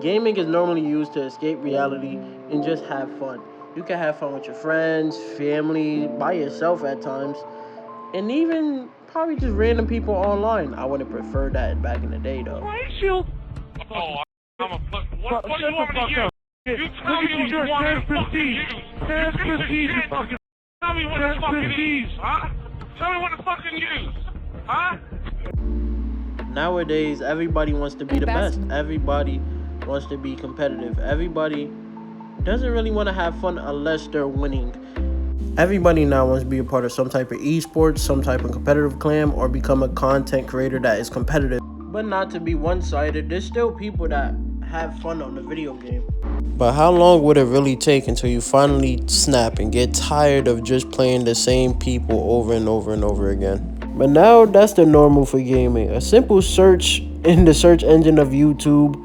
Gaming is normally used to escape reality and just have fun. You can have fun with your friends, family, by yourself at times, and even probably just random people online. I would have preferred that back in the day, though. Shield. Oh, I'm a fuck. What do you want me to use? You tell me what you want me to fucking use. Tell me what to fucking use, huh? Tell me what to fucking use, huh? Nowadays, everybody wants to be the best. Everybody wants to be competitive. Everybody doesn't really want to have fun unless they're winning. Everybody now wants to be a part of some type of esports, some type of competitive clan, or become a content creator that is competitive. But not to be one-sided, there's still people that have fun on the video game. But how long would it really take until you finally snap and get tired of just playing the same people over and over and over again? But now that's the normal for gaming. A simple search in the search engine of YouTube,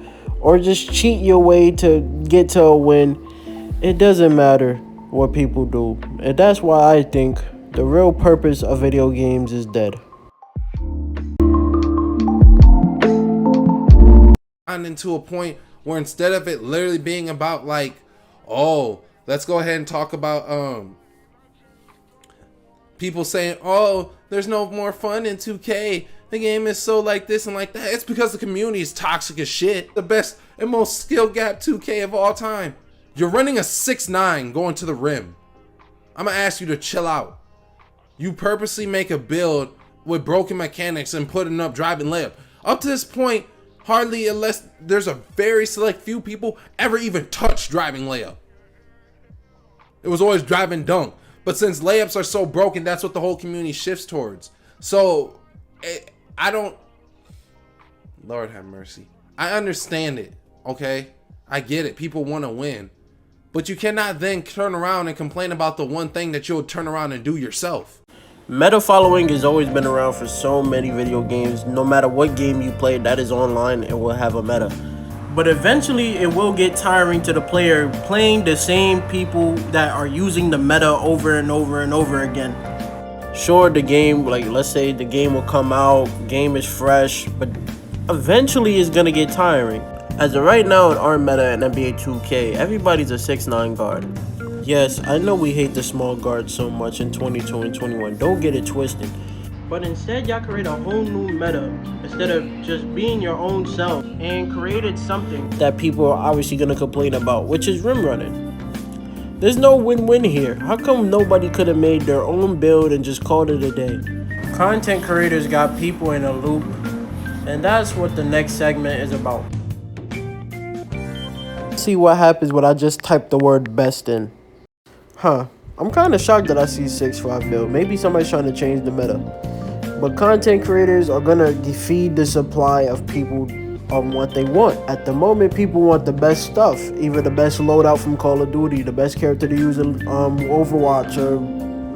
or just cheat your way to get to a win. It doesn't matter what people do. And that's why I think the real purpose of video games is dead. Into a point where instead of it literally being about like, oh, let's go ahead and talk about people saying, oh, there's no more fun in 2K, the game is so like this and like that. It's because the community is toxic as shit. The best and most skill gap 2K of all time. You're running a 6'9" going to the rim. I'm gonna ask you to chill out. You purposely make a build with broken mechanics and putting up driving layup. Up to this point, hardly, unless there's a very select few people, ever even touch driving layup. It was always driving dunk. But since layups are so broken, that's what the whole community shifts towards. So, I don't... Lord have mercy. I understand it, okay? I get it. People want to win. But you cannot then turn around and complain about the one thing that you'll turn around and do yourself. Meta following has always been around for so many video games. No matter what game you play that is online, it will have a meta. But eventually it will get tiring to the player playing the same people that are using the meta over and over and over again. Sure, the game, like let's say the game will come out, game is fresh, but eventually it's gonna get tiring. As of right now in our meta in NBA 2K, everybody's a 6'9" guard. Yes, I know we hate the small guards so much in 22 and 21, don't get it twisted. But instead, y'all create a whole new meta instead of just being your own self, and created something that people are obviously going to complain about, which is rim running. There's no win-win here. How come nobody could have made their own build and just called it a day? Content creators got people in a loop, and that's what the next segment is about. See what happens when I just type the word best in. I'm kind of shocked that I see 6'5" build. Maybe somebody's trying to change the meta. But content creators are going to feed the supply of people on what they want. At the moment, people want the best stuff. Either the best loadout from Call of Duty, the best character to use in Overwatch or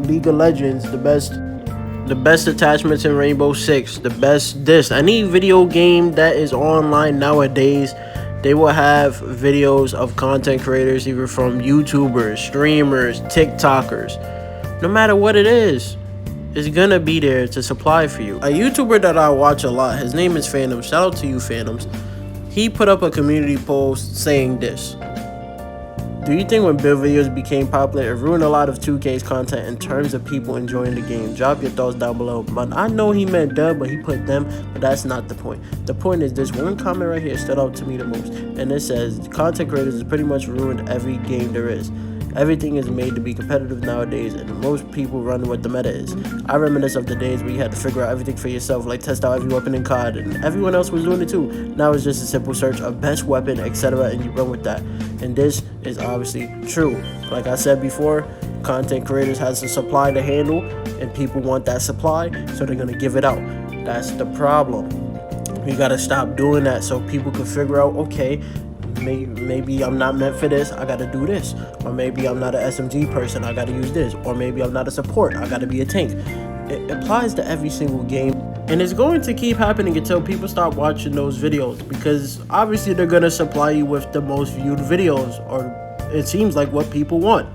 League of Legends, the best attachments in Rainbow Six, the best this. Any video game that is online nowadays, they will have videos of content creators, either from YouTubers, streamers, TikTokers. No matter what it is, it's gonna be there to supply for you. A YouTuber that I watch a lot, his name is Phantom. Shout out to you, Phantoms. He put up a community post saying this: do you think when build videos became popular, it ruined a lot of 2K's content in terms of people enjoying the game? Drop your thoughts down below. But I know he meant dub, but he put them, but that's not the point. The point is this one comment right here stood out to me the most, and it says, content creators has pretty much ruined every game there is. Everything is made to be competitive nowadays, and most people run what the meta is. I reminisce of the days where you had to figure out everything for yourself, like test out every weapon in COD, and everyone else was doing it too. Now it's just a simple search of best weapon, etc., and you run with that. And this is obviously true. Like I said before, content creators has a supply to handle, and people want that supply, so they're gonna give it out. That's the problem. We gotta stop doing that so people can figure out, okay, maybe I'm not meant for this, I gotta do this. Or maybe I'm not an SMG person, I gotta use this. Or maybe I'm not a support, I gotta be a tank. It applies to every single game, and it's going to keep happening until people stop watching those videos, because obviously they're gonna supply you with the most viewed videos, or it seems like what people want.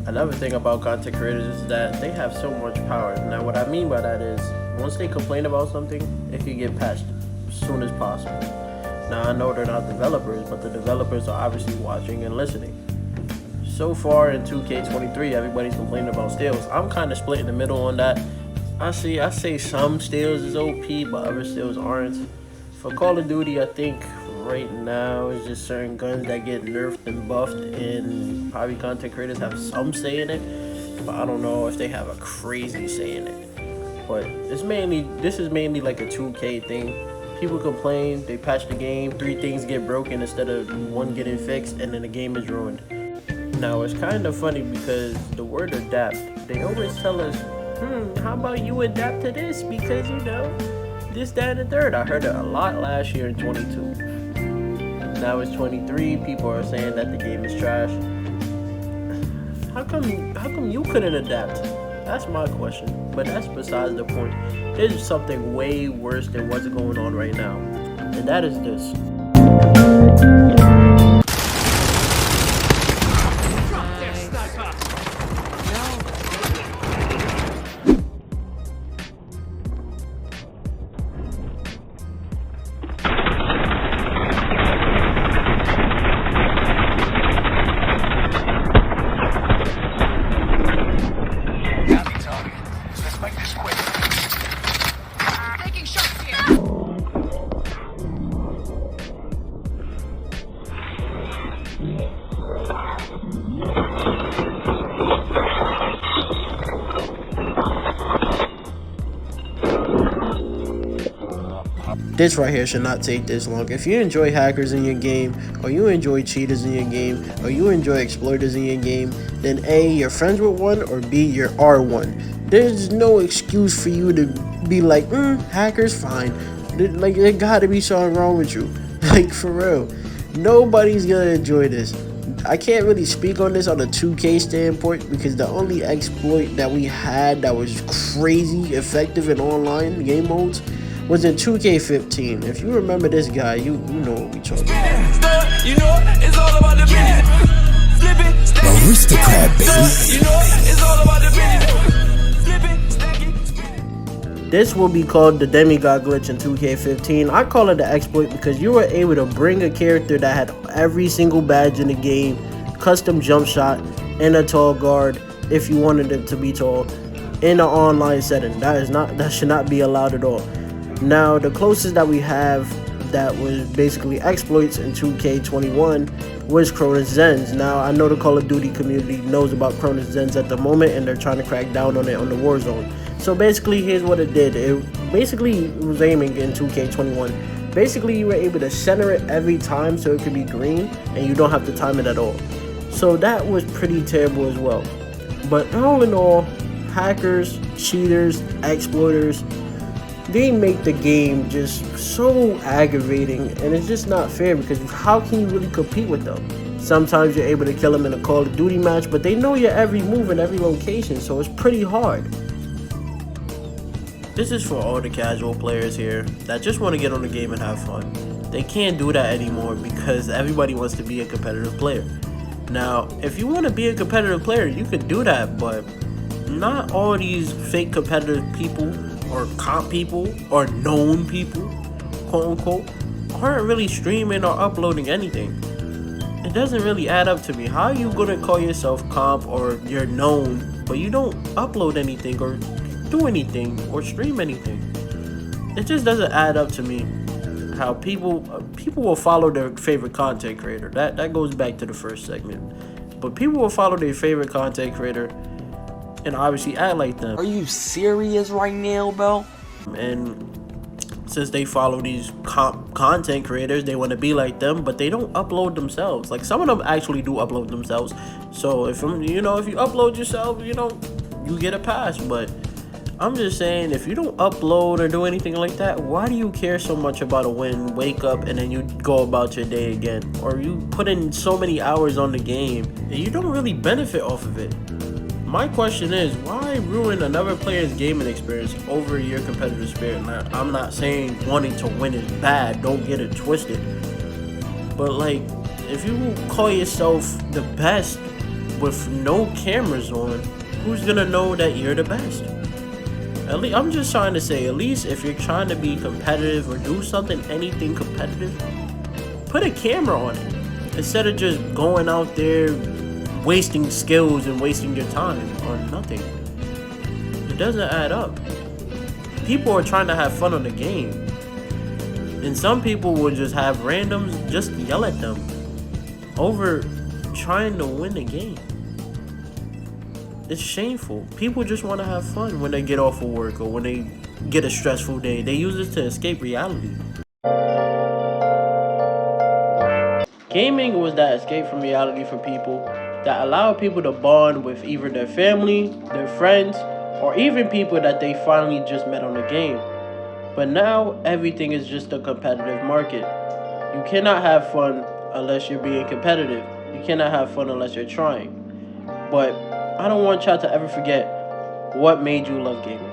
Another thing about content creators is that they have so much power. Now what I mean by that is, once they complain about something, it can get patched as soon as possible. Now, I know they're not developers, but the developers are obviously watching and listening. So far in 2K23, everybody's complaining about steals. I'm kind of split in the middle on that. I say some steals is OP, but other steals aren't. For Call of Duty, I think right now it's just certain guns that get nerfed and buffed, and probably content creators have some say in it, but I don't know if they have a crazy say in it. But this is mainly like a 2K thing. People complain, they patch the game, 3 things get broken instead of 1 getting fixed, and then the game is ruined. Now, it's kind of funny because the word adapt, they always tell us, how about you adapt to this because, this, that, and the third. I heard it a lot last year in 22. Now it's 23, people are saying that the game is trash. How come you couldn't adapt? That's my question, but that's besides the point. There's something way worse than what's going on right now, and that is this. This right here should not take this long. If you enjoy hackers in your game, or you enjoy cheaters in your game, or you enjoy exploiters in your game, then A, you're friends with one, or B, you are one. There's no excuse for you to be like, hackers fine. Like, there gotta be something wrong with you. Like, for real. Nobody's gonna enjoy this. I can't really speak on this on a 2K standpoint because the only exploit that we had that was crazy effective in online game modes was in 2K15. If you remember this guy, you know what we talking about. You know it's all about the business. Flipping, aristocrat, baby. You know it's all about the business. Flipping, stacking. This will be called the demigod glitch in 2K15. I call it the exploit because you were able to bring a character that had every single badge in the game, custom jump shot, and a tall guard if you wanted it to be tall, in an online setting. That should not be allowed at all. Now, the closest that we have that was basically exploits in 2K21 was Cronus Zens. Now, I know the Call of Duty community knows about Cronus Zens at the moment, and they're trying to crack down on it on the Warzone. So basically, here's what it did. It basically was aiming in 2K21. Basically, you were able to center it every time so it could be green, and you don't have to time it at all. So that was pretty terrible as well. But all in all, hackers, cheaters, exploiters, they make the game just so aggravating, and it's just not fair because how can you really compete with them? Sometimes you're able to kill them in a Call of Duty match, but they know your every move in every location, so it's pretty hard. This is for all the casual players here that just want to get on the game and have fun. They can't do that anymore because everybody wants to be a competitive player. Now, if you want to be a competitive player, you could do that, but not all these fake competitive people or comp people or known people, quote unquote, aren't really streaming or uploading anything. It doesn't really add up to me. How are you gonna call yourself comp or you're known, but you don't upload anything or do anything or stream anything? It just doesn't add up to me. How people will follow their favorite content creator. That goes back to the first segment. But people will follow their favorite content creator and obviously act like them. Are you serious right now, bro? And since they follow these content creators, they want to be like them, but they don't upload themselves. Like, some of them actually do upload themselves. So if you upload yourself, you get a pass. But I'm just saying, if you don't upload or do anything like that, why do you care so much about a win? Wake up and then you go about your day again, or you put in so many hours on the game and you don't really benefit off of it. My question is, why ruin another player's gaming experience over your competitive spirit? Now, I'm not saying wanting to win is bad, don't get it twisted. But like, if you call yourself the best with no cameras on, who's gonna know that you're the best? At least, I'm just trying to say, at least if you're trying to be competitive or do something, anything competitive, put a camera on it instead of just going out there wasting skills and wasting your time on nothing. It doesn't add up. People are trying to have fun on the game, and some people will just have randoms just yell at them over trying to win the game. It's shameful. People just want to have fun when they get off of work or when they get a stressful day. They use it to escape reality. Gaming was that escape from reality for people that allowed people to bond with either their family, their friends, or even people that they finally just met on the game. But now everything is just a competitive market. You cannot have fun unless you're being competitive. You cannot have fun unless you're trying. But I don't want y'all to ever forget what made you love gaming.